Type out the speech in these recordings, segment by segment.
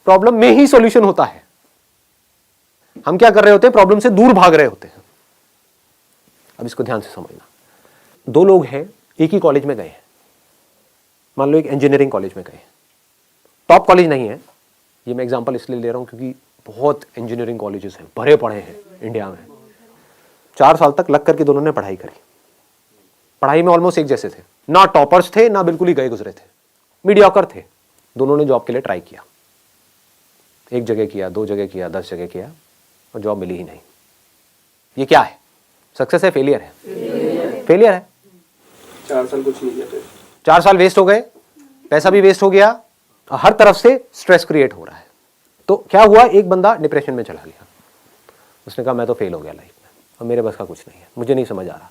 Problem में ही solution होता है। हम क्या कर रहे होते हैं, प्रॉब्लम से दूर भाग रहे होते हैं। अब इसको ध्यान से समझना। दो लोग हैं, एक ही कॉलेज में गए हैं, मान लो एक इंजीनियरिंग कॉलेज में गए, टॉप कॉलेज नहीं है, ये मैं एग्जांपल इसलिए ले रहा हूं क्योंकि बहुत इंजीनियरिंग कॉलेजेस हैं, भरे पड़े हैं इंडिया में। 4 साल तक लग करके दोनों ने पढ़ाई करी, पढ़ाई में ऑलमोस्ट एक जैसे थे, ना टॉपर्स थे ना बिल्कुल ही गए गुजरे थे, मीडियोकर थे। दोनों ने जॉब के लिए ट्राई किया, एक जगह किया, 2 जगह किया, 10 जगह किया और जॉब मिली ही नहीं। ये क्या है, सक्सेस है, फेलियर है? फेलियर है। 4 साल कुछ नहीं किया, 4 साल वेस्ट हो गए, पैसा भी वेस्ट हो गया, हर तरफ से स्ट्रेस क्रिएट हो रहा है। तो क्या हुआ, एक बंदा डिप्रेशन में चला गया, उसने कहा मैं तो फेल हो गया लाइफ में, अब मेरे बस का कुछ नहीं है, मुझे नहीं समझ आ रहा।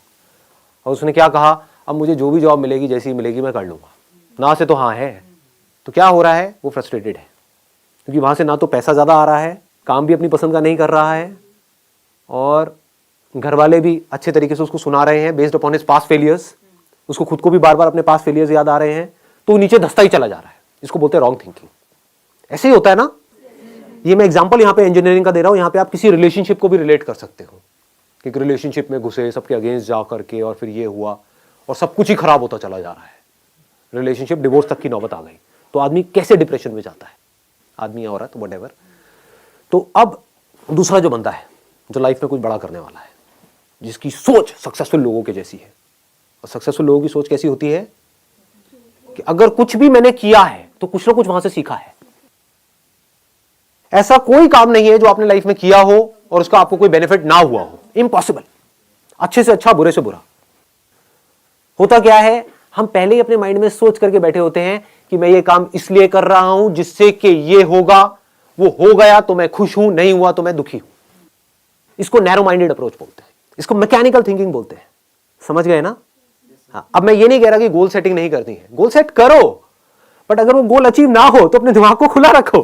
और उसने क्या कहा, अब मुझे जो भी जॉब मिलेगी, जैसी मिलेगी मैं कर लूंगा, ना से तो हाँ है। तो क्या हो रहा है, वो फ्रस्ट्रेटेड है क्योंकि वहां से ना तो पैसा ज्यादा आ रहा है, काम भी अपनी पसंद का नहीं कर रहा है, और घर वाले भी अच्छे तरीके से उसको सुना रहे हैं based upon his past failures, उसको खुद को भी बार बार अपने पास्ट फेलियर्स याद आ रहे हैं, तो नीचे धंसता ही चला जा रहा है। इसको बोलते हैं रॉन्ग थिंकिंग। ऐसे ही होता है ना। ये मैं एग्जांपल यहाँ पे इंजीनियरिंग का दे रहा हूँ, यहाँ पे आप किसी रिलेशनशिप को भी रिलेट कर सकते हो कि एक रिलेशनशिप में घुसे, सबके अगेंस्ट जा करके, और फिर ये हुआ और सब कुछ ही खराब होता चला जा रहा है, रिलेशनशिप डिवोर्स तक की नौबत आ गई, तो आदमी कैसे डिप्रेशन में जाता है, आदमी या औरत व्हाटएवर। तो अब दूसरा जो बंदा है, जो लाइफ में कुछ बड़ा करने वाला है, जिसकी सोच सक्सेसफुल लोगों के जैसी है, और सक्सेसफुल लोगों की सोच कैसी होती है कि अगर कुछ भी मैंने किया है तो कुछ ना कुछ वहां से सीखा है। ऐसा कोई काम नहीं है जो आपने लाइफ में किया हो और उसका आपको कोई बेनिफिट ना हुआ हो, इम्पॉसिबल। अच्छे से अच्छा, बुरे से बुरा। होता क्या है, हम पहले ही अपने माइंड में सोच करके बैठे होते हैं कि मैं ये काम इसलिए कर रहा हूं जिससे कि ये होगा, वो हो गया तो मैं खुश हूं, नहीं हुआ तो मैं दुखी हूं। इसको नैरो माइंडेड अप्रोच बोलते हैं, इसको मैकेनिकल थिंकिंग बोलते हैं। समझ गए ना? हाँ, अब मैं ये नहीं कह रहा कि गोल सेटिंग नहीं करनी है, गोल सेट करो, बट अगर वो गोल अचीव ना हो तो अपने दिमाग को खुला रखो।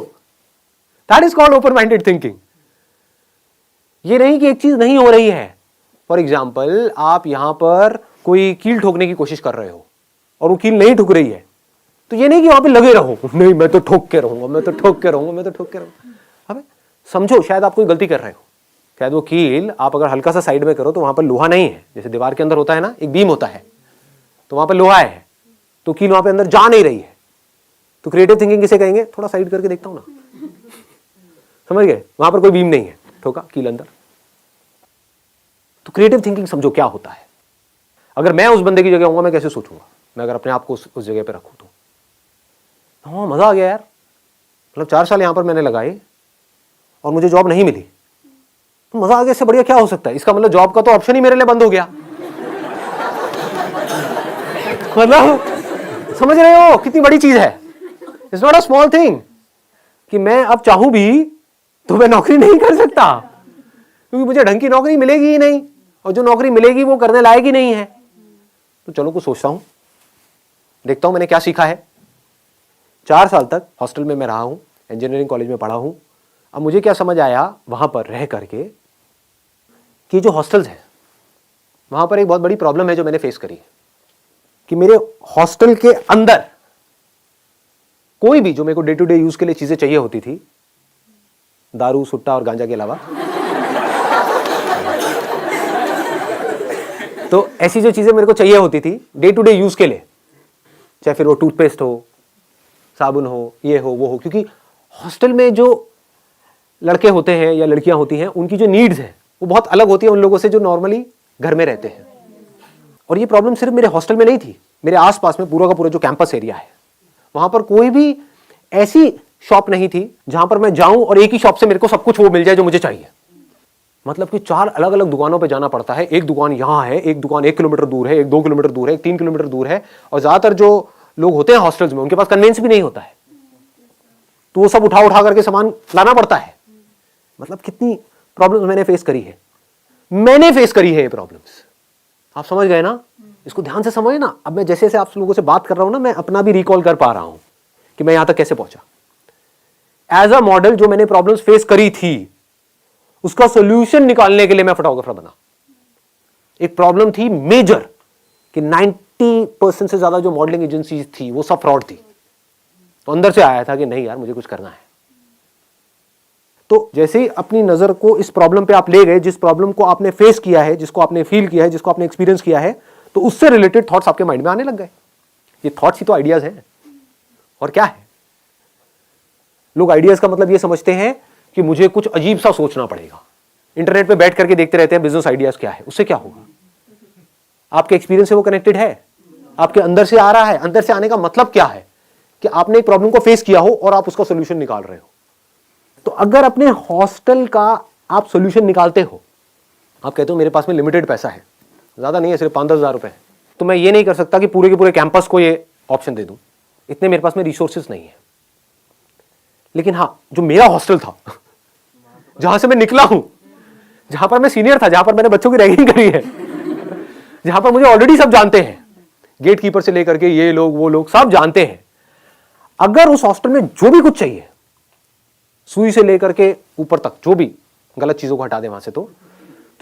That is called open minded thinking. ये नहीं कि एक चीज नहीं हो रही है। फॉर एग्जाम्पल, आप यहां पर कोई कील ठोकने की कोशिश कर रहे हो और वो कील नहीं ठुक रही है, तो ये नहीं कि वहां पे लगे रहो, नहीं मैं तो ठोक के रहूंगा, मैं तो ठोक के रहूंगा, मैं तो ठोक के रहूंगा। अबे समझो, शायद आप कोई गलती कर रहे हो, शायद वो कील आप अगर हल्का सा साइड में करो तो वहां पर लोहा नहीं है, जैसे दीवार के अंदर होता है ना, एक बीम होता है, तो वहां पर लोहा है, तो कील वहां पे अंदर जा नहीं रही है। तो क्रिएटिव थिंकिंग किसे कहेंगे? थोड़ा साइड करके देखता हूं ना, समझ गए? वहां पर कोई बीम नहीं है, ठोका कील अंदर। तो क्रिएटिव थिंकिंग समझो क्या होता है। अगर मैं उस बंदे की जगह होऊंगा, मैं कैसे सोचूंगा? मैं अगर अपने आप को उस जगह पे रखूं तो हाँ, मजा आ गया यार, मतलब 4 साल यहां पर मैंने लगाए और मुझे जॉब नहीं मिली, तो मजा आ गया, इससे बढ़िया क्या हो सकता है? इसका मतलब जॉब का तो ऑप्शन ही मेरे लिए बंद हो गया। मतलब समझ रहे हो कितनी बड़ी चीज है? It's not a small thing कि मैं अब चाहूं भी तो मैं नौकरी नहीं कर सकता, क्योंकि मुझे ढंग की नौकरी मिलेगी ही नहीं, और जो नौकरी मिलेगी वो करने लायक ही नहीं है। तो चलो कुछ सोचता हूं, देखता हूं मैंने क्या सीखा है। 4 साल तक हॉस्टल में मैं रहा हूं, इंजीनियरिंग कॉलेज में पढ़ा हूं। अब मुझे क्या समझ आया वहां पर रह करके कि जो हॉस्टल्स हैं वहां पर एक बहुत बड़ी प्रॉब्लम है जो मैंने फेस करी, कि मेरे हॉस्टल के अंदर कोई भी जो मेरे को डे टू डे यूज के लिए चीजें चाहिए होती थी, दारू, सुट्टा और गांजा के अलावा, तो ऐसी जो चीजें मेरे को चाहिए होती थी डे टू डे यूज के लिए, चाहे फिर वो टूथपेस्ट हो, साबुन हो, ये हो, वो हो, क्योंकि हॉस्टल में जो लड़के होते हैं या लड़कियां होती हैं, उनकी जो नीड्स हैं वो बहुत अलग होती है उन लोगों से जो नॉर्मली घर में रहते हैं। और ये प्रॉब्लम सिर्फ मेरे हॉस्टल में नहीं थी, मेरे आसपास में पूरा का पूरा जो कैंपस एरिया है, वहां पर कोई भी ऐसी शॉप नहीं थी जहां पर मैं जाऊं और एक ही शॉप से मेरे को सब कुछ वो मिल जाए जो मुझे चाहिए। मतलब कि 4 अलग अलग दुकानों पे जाना पड़ता है। एक दुकान यहां है, एक दुकान 1 किलोमीटर दूर है, एक 2 किलोमीटर दूर है, एक 3 किलोमीटर दूर है, और ज्यादातर जो लोग होते हैं हॉस्टल्स में उनके पास कन्वेंस भी नहीं होता है, तो वो सब उठा उठा करके सामान लाना पड़ता है। मतलब कितनी प्रॉब्लम्स मैंने फेस करी है, मैंने फेस करी है ये प्रॉब्लम्स। आप समझ गए ना? इसको ध्यान से समझे ना। अब मैं जैसे जैसे आप लोगों से बात कर रहा हूं ना, मैं अपना भी रिकॉल कर पा रहा हूं कि मैं यहां तक कैसे पहुंचा। एज अ मॉडल जो मैंने प्रॉब्लम्स फेस करी थी, उसका सोल्यूशन निकालने के लिए मैं फोटोग्राफर बना। एक प्रॉब्लम थी मेजर कि 90% से ज्यादा जो मॉडलिंग एजेंसीज थी वो सब फ्रॉड थी। तो अंदर से आया था कि नहीं यार, मुझे कुछ करना है, तो जैसे ही अपनी नजर को इस प्रॉब्लम पे आप ले गए, जिस प्रॉब्लम को आपने फेस किया है, जिसको आपने फील किया है, जिसको आपने एक्सपीरियंस किया है, तो उससे रिलेटेड थॉट्स आपके माइंड में आने लग गए। ये थॉट्स ही तो आइडियाज हैं, और क्या है। लोग आइडियाज का मतलब ये समझते हैं कि मुझे कुछ अजीब सा सोचना पड़ेगा। इंटरनेट पे बैठ करके देखते रहते हैं बिजनेस आइडियाज क्या है, उससे क्या होगा। आपके एक्सपीरियंस से वो कनेक्टेड है, आपके अंदर से आ रहा है। अंदर से आने का मतलब क्या है कि आपने एक प्रॉब्लम को फेस किया हो और आप उसका सोल्यूशन निकाल रहे हो। तो अगर अपने हॉस्टल का आप सोल्यूशन निकालते हो, आप कहते हो मेरे पास में लिमिटेड पैसा है, ज्यादा नहीं है, सिर्फ 5-10 हज़ार रुपए है, तो मैं ये नहीं कर सकता कि पूरे के पूरे कैंपस को ये ऑप्शन दे दूं, इतने मेरे पास में रिसोर्सेज नहीं है। लेकिन हाँ, जो मेरा हॉस्टल था, जहां से मैं निकला हूं, जहां पर मैं सीनियर था, जहां पर मैंने बच्चों की रैगिंग करी है, जहां पर मुझे ऑलरेडी सब जानते हैं, गेट कीपर से लेकर के ये लोग वो लोग सब जानते हैं। अगर उस हॉस्टल में जो भी कुछ चाहिए, सुई से लेकर के ऊपर तक, जो भी गलत चीजों को हटा दे वहां से, तो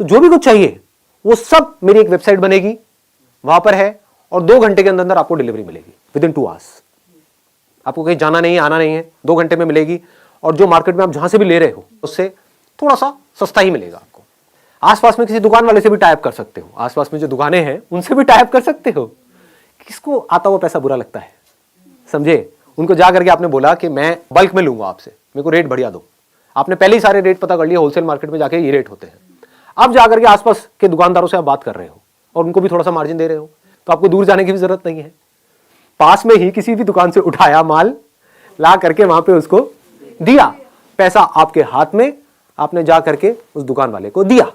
जो भी कुछ चाहिए वो सब मेरी एक वेबसाइट बनेगी, वहां पर है, और 2 घंटे के अंदर अंदर आपको डिलीवरी मिलेगी, विदिन 2 आवर्स। आपको कहीं जाना नहीं है, आना नहीं है, 2 घंटे में मिलेगी। और जो मार्केट में आप जहां से भी ले रहे हो उससे थोड़ा सा सस्ता ही मिलेगा आपको। आसपास में किसी दुकान वाले से भी टाइप कर सकते हो, आसपास में जो दुकानें हैं उनसे भी टाइप कर सकते हो। किसको आता हुआ पैसा बुरा लगता है, समझे। उनको जा करके आपने बोला कि मैं बल्क में लूंगा आपसे, मेरे को रेट बढ़िया दो। आपने पहले ही सारे रेट पता कर लिए, होलसेल मार्केट में जाके ये रेट होते हैं। अब जाकर के आसपास के दुकानदारों से आप बात कर रहे हो और उनको भी थोड़ा सा मार्जिन दे रहे हो, तो आपको दूर जाने की भी जरूरत नहीं है। पास में ही किसी भी दुकान से उठाया माल, ला करके वहां पे उसको दिया, पैसा आपके हाथ में, आपने जा करके उस दुकान वाले को दिया,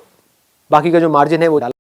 बाकी का जो मार्जिन है वो